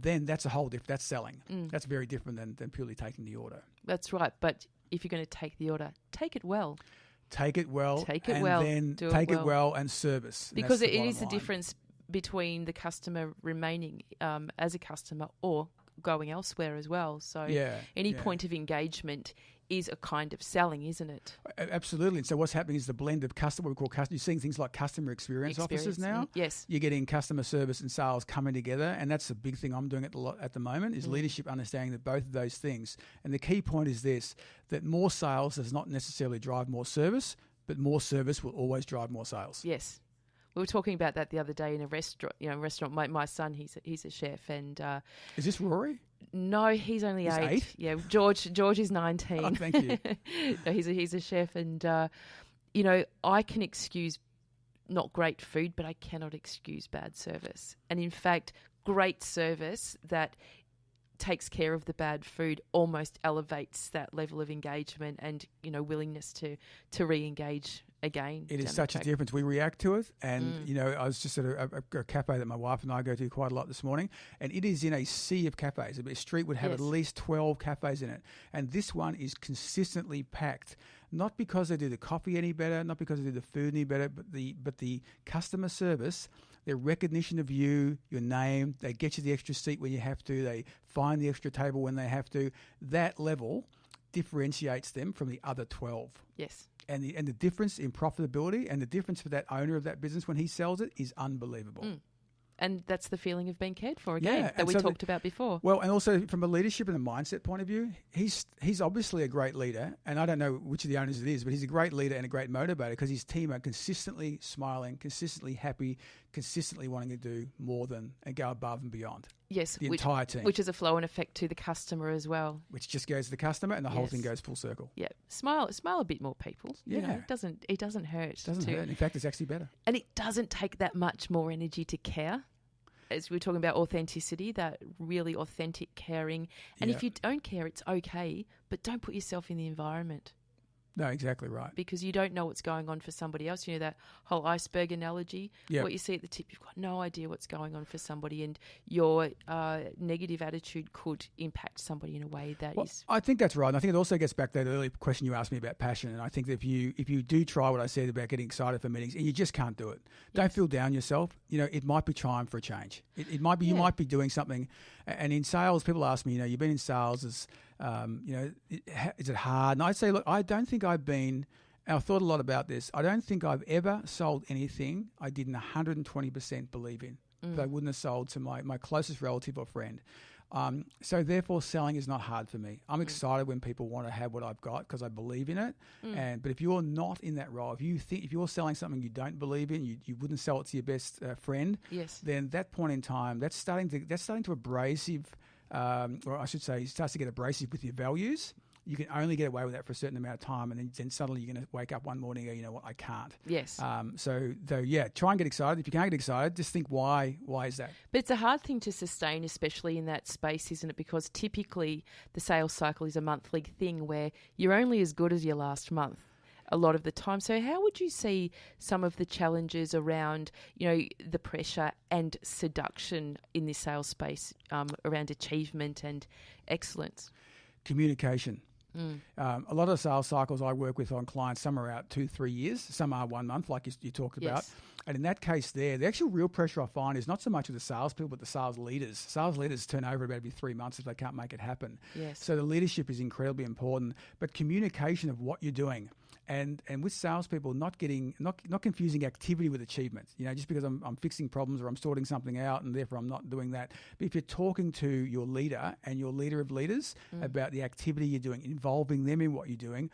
Then that's a whole different, that's selling. That's very different than purely taking the order. That's right. But if you're going to take the order, take it well. Take it well. Take it and well. Then do take it well. It well and service. Because it is the difference between the customer remaining as a customer or going elsewhere as well. So any point of engagement is a kind of selling, isn't it? Absolutely. And so what's happening is the blend of customer, what we call customer, you're seeing things like customer experience officers now. Yes. You're getting customer service and sales coming together. And that's a big thing I'm doing at the moment is leadership understanding that both of those things. And the key point is this, that more sales does not necessarily drive more service, but more service will always drive more sales. Yes. We were talking about that the other day in a restaurant. My son, he's a chef, and is this Rory? No, he's only He's 8. Yeah, George is 19. Oh, thank you. No, he's a chef, and I can excuse not great food, but I cannot excuse bad service. And in fact, great service that takes care of the bad food almost elevates that level of engagement and willingness to re-engage again. It is such a difference. We react to it. And, I was just at a cafe that my wife and I go to quite a lot this morning, and it is in a sea of cafes. A street would have at least 12 cafes in it. And this one is consistently packed, not because they do the coffee any better, not because they do the food any better, but the customer service, their recognition of you, your name, they get you the extra seat when you have to, they find the extra table when they have to. That level differentiates them from the other 12. Yes. And the difference in profitability and the difference for that owner of that business when he sells it is unbelievable. And that's the feeling of being cared for again that we talked about before. Well, and also from a leadership and a mindset point of view, he's obviously a great leader, and I don't know which of the owners it is, but he's a great leader and a great motivator because his team are consistently smiling, consistently happy, consistently wanting to do more than and go above and beyond. Yes, the entire team. Which is a flow and effect to the customer as well. Which just goes to the customer and the whole thing goes full circle. Yeah. Smile a bit more, people. Yeah. It doesn't hurt. It doesn't hurt. In fact, it's actually better. And it doesn't take that much more energy to care. As we're talking about authenticity, that really authentic caring. And if you don't care, it's okay, but don't put yourself in the environment. No, exactly right. because you don't know what's going on for somebody else. You know, that whole iceberg analogy. Yep. What you see at the tip, you've got no idea what's going on for somebody, and your negative attitude could impact somebody in a way that Well, is. I think that's right. And I think it also gets back to that earlier question you asked me about passion. And I think that if you do try what I said about getting excited for meetings and you just can't do it, don't feel down yourself. You know, it might be time for a change. It might be, you might be doing something. And in sales, people ask me, you know, you've been in sales, is it hard? And I'd say, look, I don't think I've been, and I've thought a lot about this, I don't think I've ever sold anything I didn't 120% believe in, that I wouldn't have sold to my closest relative or friend. So therefore, selling is not hard for me. I'm excited when people want to have what I've got because I believe in it. But if you're not in that role, if you're selling something you don't believe in, you wouldn't sell it to your best friend. Yes. Then that point in time, that's starting to abrasive, or I should say, it starts to get abrasive with your values. You can only get away with that for a certain amount of time, and then suddenly you're going to wake up one morning and go, you know what, I can't. Yes. Try and get excited. If you can't get excited, just think, why is that? But it's a hard thing to sustain, especially in that space, isn't it? Because typically the sales cycle is a monthly thing where you're only as good as your last month a lot of the time. So how would you see some of the challenges around, you know, the pressure and seduction in this sales space around achievement and excellence? Communication. A lot of sales cycles I work with on clients, some are out 2-3 years, some are 1 month, like you talked about. Yes. And in that case there, the actual real pressure I find is not so much of the salespeople, but the sales leaders. Sales leaders turn over about every 3 months if they can't make it happen. Yes. So the leadership is incredibly important, but communication of what you're doing. And with salespeople, not confusing activity with achievement. You know, just because I'm fixing problems or I'm sorting something out and therefore I'm not doing that. But if you're talking to your leader and your leader of leaders about the activity you're doing, involving them in what you're doing,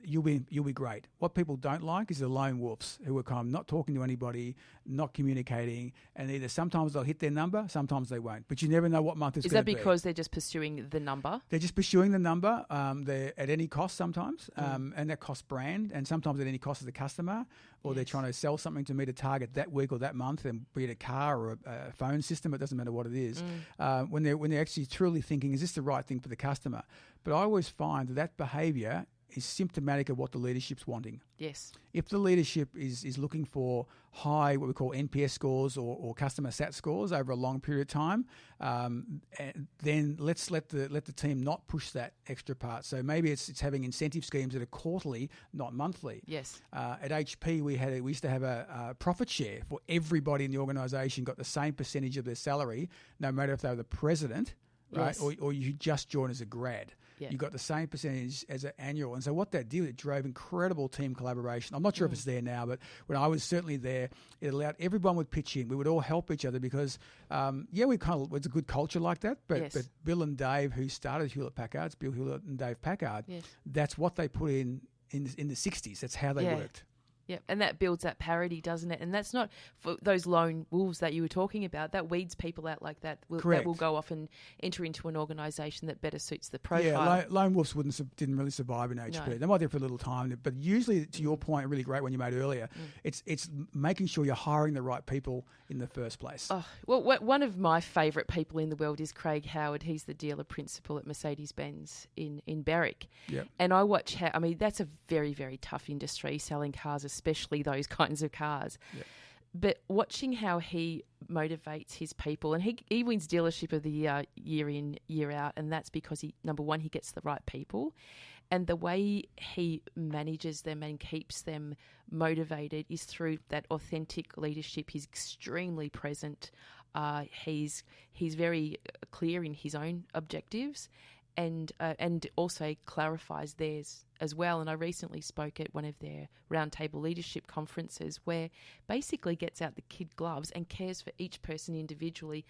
you'll be great. What people don't like is the lone wolves who are kind of not talking to anybody, not communicating, and either sometimes they'll hit their number, sometimes they won't. But you never know what month it's going to be. Is that because they're just pursuing the number? They're just pursuing the number. They're at any cost sometimes, and that costs brand, and sometimes at any cost of the customer, or they're trying to sell something to meet a target that week or that month, and be it a car or a phone system, it doesn't matter what it is. When they're actually truly thinking, is this the right thing for the customer? But I always find that behaviour is symptomatic of what the leadership's wanting. Yes. If the leadership is looking for high, what we call NPS scores or customer sat scores over a long period of time, then let's let the team not push that extra part. So maybe it's having incentive schemes that are quarterly, not monthly. Yes. At HP, we used to have a profit share for everybody in the organisation got the same percentage of their salary, no matter if they were the president, right, Yes. or you just joined as a grad. Yeah. You got the same percentage as an annual. And so what that did, it drove incredible team collaboration. I'm not sure if it's there now, but when I was certainly there, it allowed everyone would pitch in. We would all help each other because, it's a good culture like that. But Bill and Dave, who started Hewlett-Packard, it's Bill Hewlett and Dave Packard, that's what they put in the 60s. That's how they worked. Yeah, and that builds that parity, doesn't it? And that's not for those lone wolves that you were talking about. That weeds people out like that. That will go off and enter into an organisation that better suits the profile. Yeah, lone wolves didn't really survive in HP. No. They might there for a little time, but usually, to your point, a really great one you made earlier, it's making sure you're hiring the right people in the first place. Oh, well, one of my favourite people in the world is Craig Howard. He's the dealer principal at Mercedes-Benz in Berwick. Yep. And I watch that's a very, very tough industry, selling cars, especially those kinds of cars. Yep. But watching how he motivates his people, and he wins dealership of the year in, year out, and that's because number one, he gets the right people, and the way he manages them and keeps them motivated is through that authentic leadership. He's extremely present. He's very clear in his own objectives, and also clarifies theirs as well. And I recently spoke at one of their roundtable leadership conferences where basically gets out the kid gloves and cares for each person individually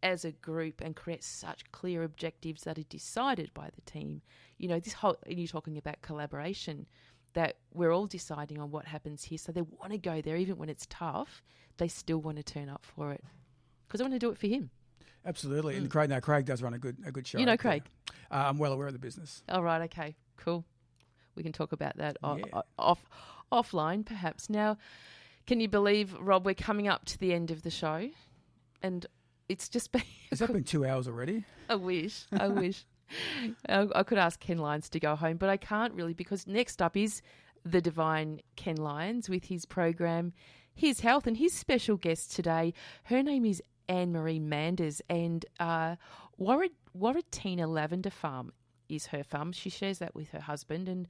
as a group and creates such clear objectives that are decided by the team. You know, and you're talking about collaboration, that we're all deciding on what happens here. So they want to go there even when it's tough. They still want to turn up for it because they want to do it for him. Absolutely. And Craig does run a good show. You know Craig? I'm well aware of the business. Oh, right. Okay, cool. We can talk about that offline perhaps. Now, can you believe, Rob, we're coming up to the end of the show and it's just been... Has that been 2 hours already? I wish. I could ask Ken Lyons to go home, but I can't really, because next up is the divine Ken Lyons with his program, His Health, and his special guest today, her name is Anne-Marie Manders, and Warratina Lavender Farm is her farm. She shares that with her husband, and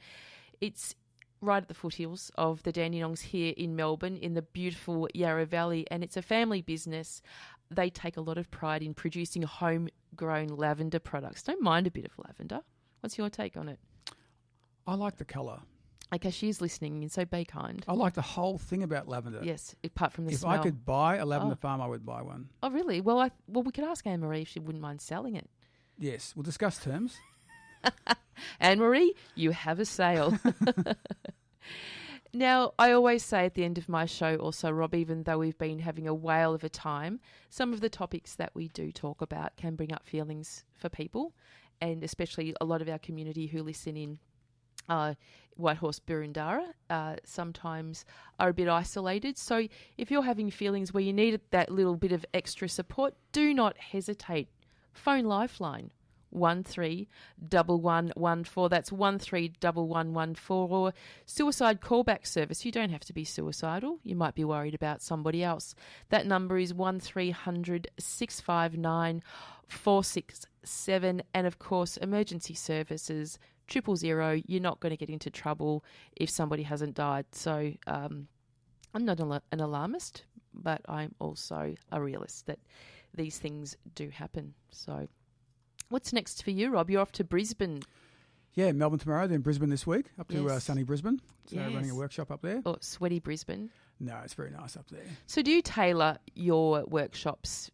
it's right at the foothills of the Dandenongs here in Melbourne in the beautiful Yarra Valley, and it's a family business. They take a lot of pride in producing homegrown lavender products. Don't mind a bit of lavender. What's your take on it? I like the colour. Okay, she is listening, and so be kind. I like the whole thing about lavender. Yes, apart from the If smell. I could buy a lavender farm, I would buy one. Oh, really? Well, we could ask Anne-Marie if she wouldn't mind selling it. Yes, we'll discuss terms. Anne-Marie, you have a sale. Now, I always say at the end of my show also, Rob, even though we've been having a whale of a time, some of the topics that we do talk about can bring up feelings for people, and especially a lot of our community who listen in Whitehorse, Burundara, sometimes are a bit isolated. So if you're having feelings where you need that little bit of extra support, do not hesitate. Phone Lifeline 131114. That's 131114. Or suicide callback service. You don't have to be suicidal. You might be worried about somebody else. That number is 1300 659 467. And of course, emergency services 000. You're not going to get into trouble if somebody hasn't died. So I'm not an alarmist, but I'm also a realist that these things do happen. So what's next for you, Rob? You're off to Brisbane. Yeah, Melbourne tomorrow, then Brisbane this week, up to Yes. sunny Brisbane. So Yes. running a workshop up there. Or sweaty Brisbane. No, it's very nice up there. So do you tailor your workshops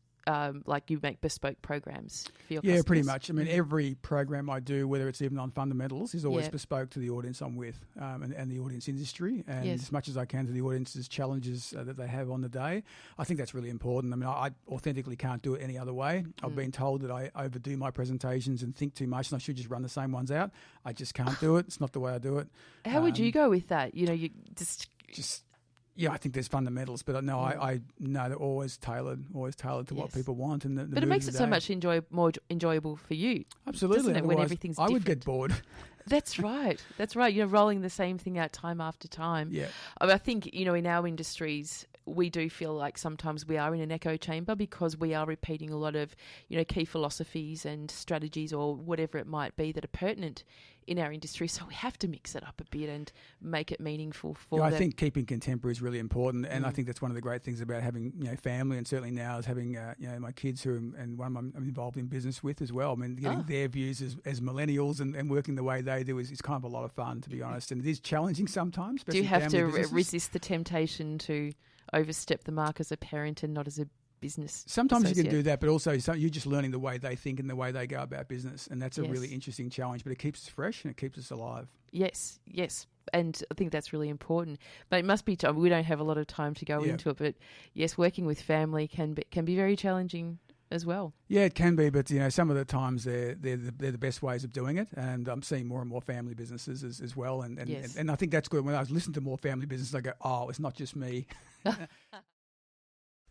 like you make bespoke programs for your customers? Yeah, pretty much. I mean, every program I do, whether it's even on fundamentals, is always Yeah. bespoke to the audience I'm with and the audience industry, and Yes. as much as I can to the audience's challenges that they have on the day. I think that's really important. I mean, I authentically can't do it any other way. I've been told that I overdo my presentations and think too much, and I should just run the same ones out. I just can't do it. It's not the way I do it. How would you go with that? You know, you just Yeah, I think there's fundamentals, but no, I know they're always tailored to what Yes. people want. And the but it mood makes of it the so day. much more enjoyable for you. Absolutely. doesn't it, when Otherwise, everything's I would get different? bored. That's right. That's right. You're rolling the same thing out time after time. Yeah. I think, you know, in our industries, we do feel like sometimes we are in an echo chamber because we are repeating a lot of, you know, key philosophies and strategies or whatever it might be that are pertinent in our industry. So we have to mix it up a bit and make it meaningful for I them. think keeping contemporary is really important, and I think that's one of the great things about having family, and certainly now is having my kids and one I'm involved in business with as well. I mean, getting their views as millennials and working the way they do is kind of a lot of fun, to be honest, and it is challenging sometimes. Do you especially have family to businesses. resist the temptation to overstep the mark as a parent and not as a business Sometimes you can associate? do that, but also you're just learning the way they think and the way they go about business, and that's a Yes. really interesting challenge. But it keeps us fresh and it keeps us alive. Yes, and I think that's really important. But it must be. We don't have a lot of time to go Yeah. into it. But yes, working with family can be very challenging as well. Yeah, it can be, but some of the times they're the best ways of doing it, and I'm seeing more and more family businesses as well, and Yes. and I think that's good. When I was listening to more family businesses, I go, oh, it's not just me.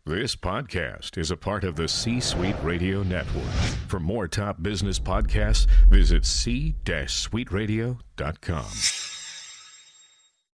This podcast is a part of the C-Suite Radio Network. For more top business podcasts, visit c-suiteradio.com.